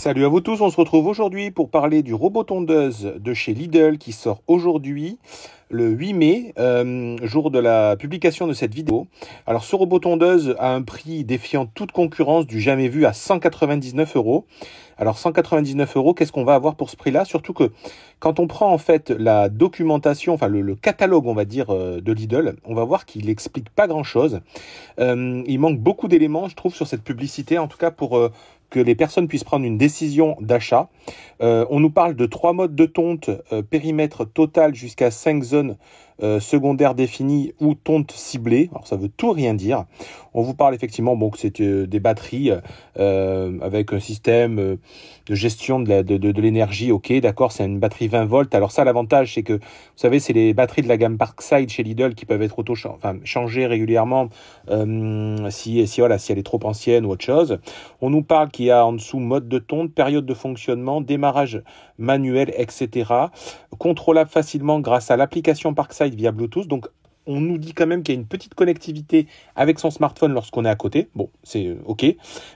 Salut à vous tous, on se retrouve aujourd'hui pour parler du robot tondeuse de chez Lidl qui sort aujourd'hui, le 8 mai, jour de la publication de cette vidéo. Alors ce robot tondeuse a un prix défiant toute concurrence du jamais vu à 199 euros. Alors 199 euros, qu'est-ce qu'on va avoir pour ce prix-là? Surtout que quand on prend en fait la documentation, enfin le catalogue on va dire de Lidl, on va voir qu'il n'explique pas grand-chose. Il manque beaucoup d'éléments je trouve sur cette publicité, en tout cas pour que les personnes puissent prendre une décision d'achat. On nous parle de 3 modes de tonte, périmètre total jusqu'à 5 zones secondaires définies ou tonte ciblée. Alors ça veut tout rien dire. On vous parle effectivement que c'est des batteries avec un système de gestion de l'énergie. Ok, d'accord, c'est une batterie 20 volts. Alors ça, l'avantage, c'est que, vous savez, c'est les batteries de la gamme Parkside chez Lidl qui peuvent être changées régulièrement si elle est trop ancienne ou autre chose. On nous parle qu'il y a en dessous mode de tonte, période de fonctionnement, démarrage manuel, etc. Contrôlable facilement grâce à l'application Parkside via Bluetooth. Donc, on nous dit quand même qu'il y a une petite connectivité avec son smartphone lorsqu'on est à côté. Bon, c'est OK.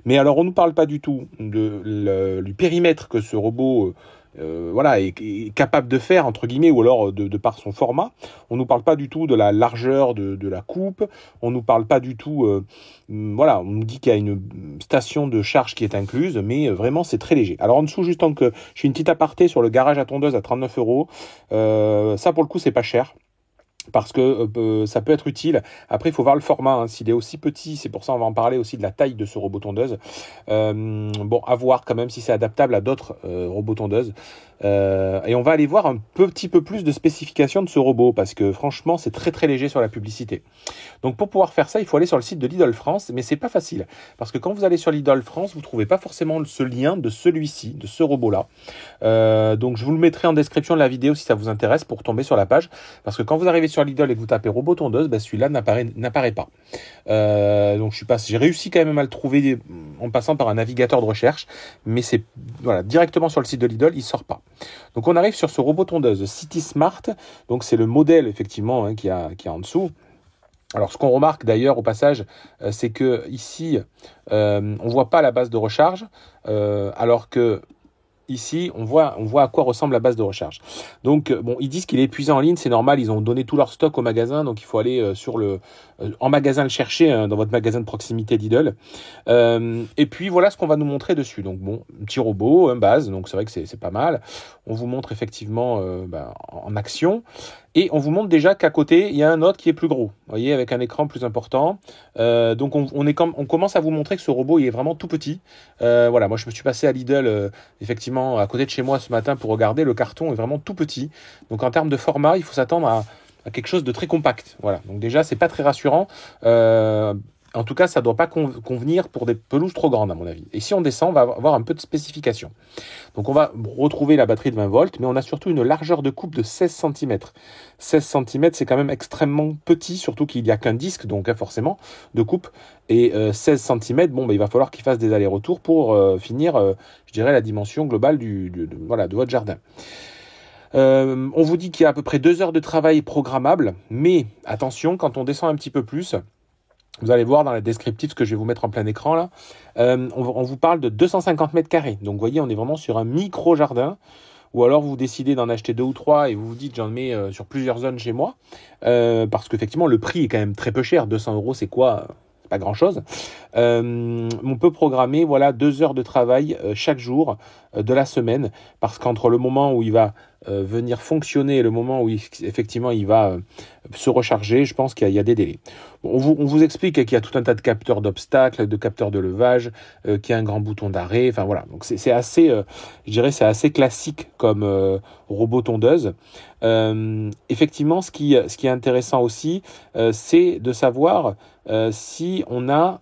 Mais alors, on ne nous parle pas du tout du périmètre que ce robot est capable de faire, entre guillemets, ou alors de par son format. On nous parle pas du tout de la largeur de la coupe. On nous parle pas du tout... on nous dit qu'il y a une station de charge qui est incluse, mais vraiment, c'est très léger. Alors, en dessous, juste tant que je fais une petite aparté sur le garage à tondeuse à 39 euros. Ça, pour le coup, c'est pas cher. Parce que ça peut être utile. Après, il faut voir le format. S'il est aussi petit, c'est pour ça on va en parler aussi de la taille de ce robot tondeuse. À voir quand même si c'est adaptable à d'autres robots tondeuses. Et on va aller voir un petit peu plus de spécifications de ce robot, parce que franchement, c'est très très léger sur la publicité. Donc pour pouvoir faire ça, il faut aller sur le site de Lidl France, mais c'est pas facile. Parce que quand vous allez sur Lidl France, vous trouvez pas forcément ce lien de celui-ci, de ce robot-là. Donc je vous le mettrai en description de la vidéo si ça vous intéresse pour tomber sur la page. Parce que quand vous arrivez sur Lidl et que vous tapez robot tondeuse, celui-là n'apparaît pas. Donc j'ai réussi quand même à le trouver en passant par un navigateur de recherche, mais c'est directement sur le site de Lidl, il sort pas. Donc on arrive sur ce robot tondeuse City Smart. Donc c'est le modèle effectivement qui a en dessous. Alors ce qu'on remarque d'ailleurs au passage, c'est que ici on voit pas la base de recharge, alors que ici, on voit à quoi ressemble la base de recharge. Donc, ils disent qu'il est épuisé en ligne, c'est normal, ils ont donné tout leur stock au magasin, donc il faut aller en magasin le chercher, dans votre magasin de proximité Lidl. Et puis, voilà ce qu'on va nous montrer dessus. Donc, un petit robot, un base, donc c'est vrai que c'est pas mal. On vous montre effectivement en action. Et on vous montre déjà qu'à côté, il y a un autre qui est plus gros, vous voyez, avec un écran plus important. Donc, on commence à vous montrer que ce robot, il est vraiment tout petit. Moi, je me suis passé à Lidl, effectivement, à côté de chez moi ce matin pour regarder. Le carton est vraiment tout petit. Donc, en termes de format, il faut s'attendre à quelque chose de très compact. Voilà. Donc, déjà, c'est pas très rassurant. En tout cas, ça ne doit pas convenir pour des pelouses trop grandes, à mon avis. Et si on descend, on va avoir un peu de spécification. Donc, on va retrouver la batterie de 20 volts, mais on a surtout une largeur de coupe de 16 cm. 16 cm, c'est quand même extrêmement petit, surtout qu'il n'y a qu'un disque, donc forcément, de coupe. Et 16 cm, il va falloir qu'il fasse des allers-retours pour finir, je dirais, la dimension globale de votre jardin. On vous dit qu'il y a à peu près 2 heures de travail programmable, mais attention, quand on descend un petit peu plus... Vous allez voir dans la descriptive ce que je vais vous mettre en plein écran là. On vous parle de 250 mètres carrés. Donc vous voyez, on est vraiment sur un micro-jardin. Ou alors vous décidez d'en acheter 2 ou 3 et vous vous dites j'en mets sur plusieurs zones chez moi. Parce qu'effectivement, le prix est quand même très peu cher. 200 euros, c'est quoi ? C'est pas grand-chose. On peut programmer 2 heures de travail chaque jour de la semaine. Parce qu'entre le moment où il va venir fonctionner et le moment où effectivement il va se recharger, je pense qu'il y a des délais. On vous explique qu'il y a tout un tas de capteurs d'obstacles, de capteurs de levage, qu'il y a un grand bouton d'arrêt, enfin voilà. Donc c'est assez, je dirais, c'est assez classique comme robot tondeuse. Effectivement, ce qui est intéressant aussi, c'est de savoir si on a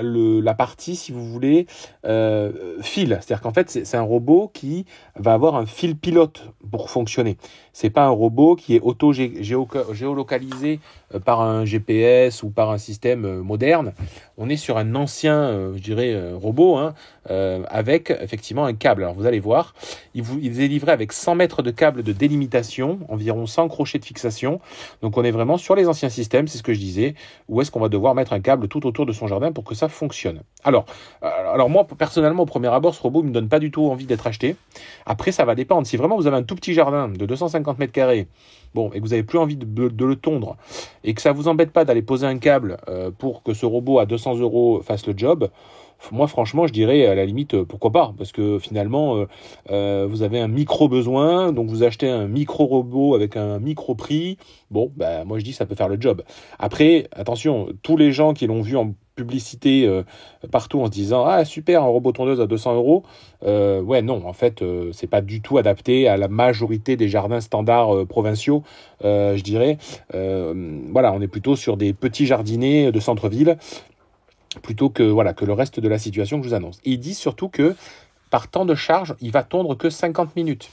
la partie, si vous voulez, fil. C'est-à-dire qu'en fait, c'est un robot qui va avoir un fil pilote pour fonctionner. C'est pas un robot qui est auto-géofilé. géolocalisé par un GPS ou par un système moderne. On est sur un ancien, je dirais, robot, hein, avec effectivement un câble. Alors vous allez voir, il est livré avec 100 mètres de câble de délimitation, environ 100 crochets de fixation. Donc on est vraiment sur les anciens systèmes, c'est ce que je disais, où est-ce qu'on va devoir mettre un câble tout autour de son jardin pour que ça fonctionne. Alors moi, personnellement, au premier abord, ce robot ne me donne pas du tout envie d'être acheté. Après, ça va dépendre. Si vraiment vous avez un tout petit jardin de 250 mètres carrés, bon, et que vous n'avez plus envie de le tondre, et que ça ne vous embête pas d'aller poser un câble pour que ce robot à 200 € fasse le job, moi, franchement, je dirais à la limite, pourquoi pas? Parce que finalement, vous avez un micro-besoin, donc vous achetez un micro-robot avec un micro-prix. Bon, bah, moi, je dis ça peut faire le job. Après, attention, tous les gens qui l'ont vu en publicité partout en se disant « Ah, super, un robot tondeuse à 200 €. Ouais, non, en fait, c'est pas du tout adapté à la majorité des jardins standards provinciaux, je dirais. Voilà, on est plutôt sur des petits jardiniers de centre-ville, plutôt que le reste de la situation que je vous annonce. Et ils disent surtout que par temps de charge, il va tondre que 50 minutes.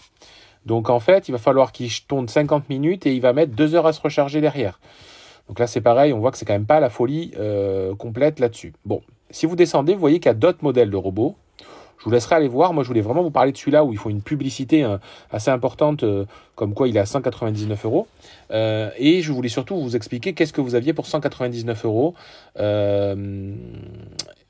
Donc en fait, il va falloir qu'il tonde 50 minutes et il va mettre 2 heures à se recharger derrière. Donc là, c'est pareil, on voit que c'est quand même pas la folie complète là-dessus. Bon, si vous descendez, vous voyez qu'il y a d'autres modèles de robots. Je vous laisserai aller voir. Moi, je voulais vraiment vous parler de celui-là où il faut une publicité assez importante, comme quoi il est à 199 €. Et je voulais surtout vous expliquer qu'est-ce que vous aviez pour 199 €.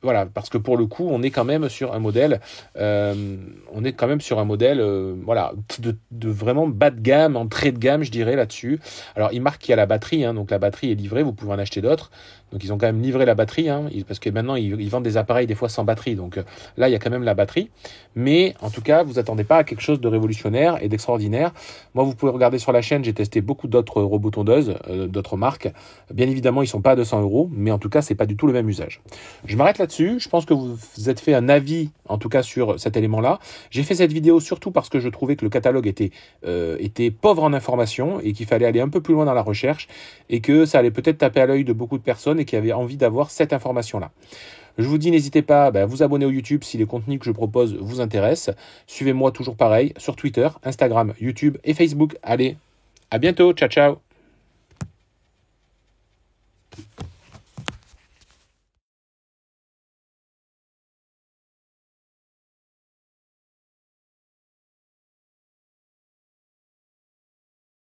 Voilà, parce que pour le coup, on est quand même sur un modèle, voilà, de vraiment bas de gamme, entrée de gamme, je dirais là-dessus. Alors, il marque qu'il y a la batterie, hein, donc la batterie est livrée, vous pouvez en acheter d'autres. Donc, ils ont quand même livré la batterie, hein, parce que maintenant, ils vendent des appareils des fois sans batterie. Donc là, il y a quand même la batterie. Mais en tout cas, vous attendez pas à quelque chose de révolutionnaire et d'extraordinaire. Moi, vous pouvez regarder sur la chaîne, j'ai testé beaucoup d'autres robots tondeuses, d'autres marques. Bien évidemment, ils sont pas à 200 €, mais en tout cas, c'est pas du tout le même usage. Je m'arrête là-dessus. Je pense que vous vous êtes fait un avis, en tout cas, sur cet élément-là. J'ai fait cette vidéo surtout parce que je trouvais que le catalogue était pauvre en informations et qu'il fallait aller un peu plus loin dans la recherche et que ça allait peut-être taper à l'œil de beaucoup de personnes et qui avaient envie d'avoir cette information-là. Je vous dis, n'hésitez pas à vous abonner au YouTube si les contenus que je propose vous intéressent. Suivez-moi toujours pareil sur Twitter, Instagram, YouTube et Facebook. Allez, à bientôt, ciao ciao.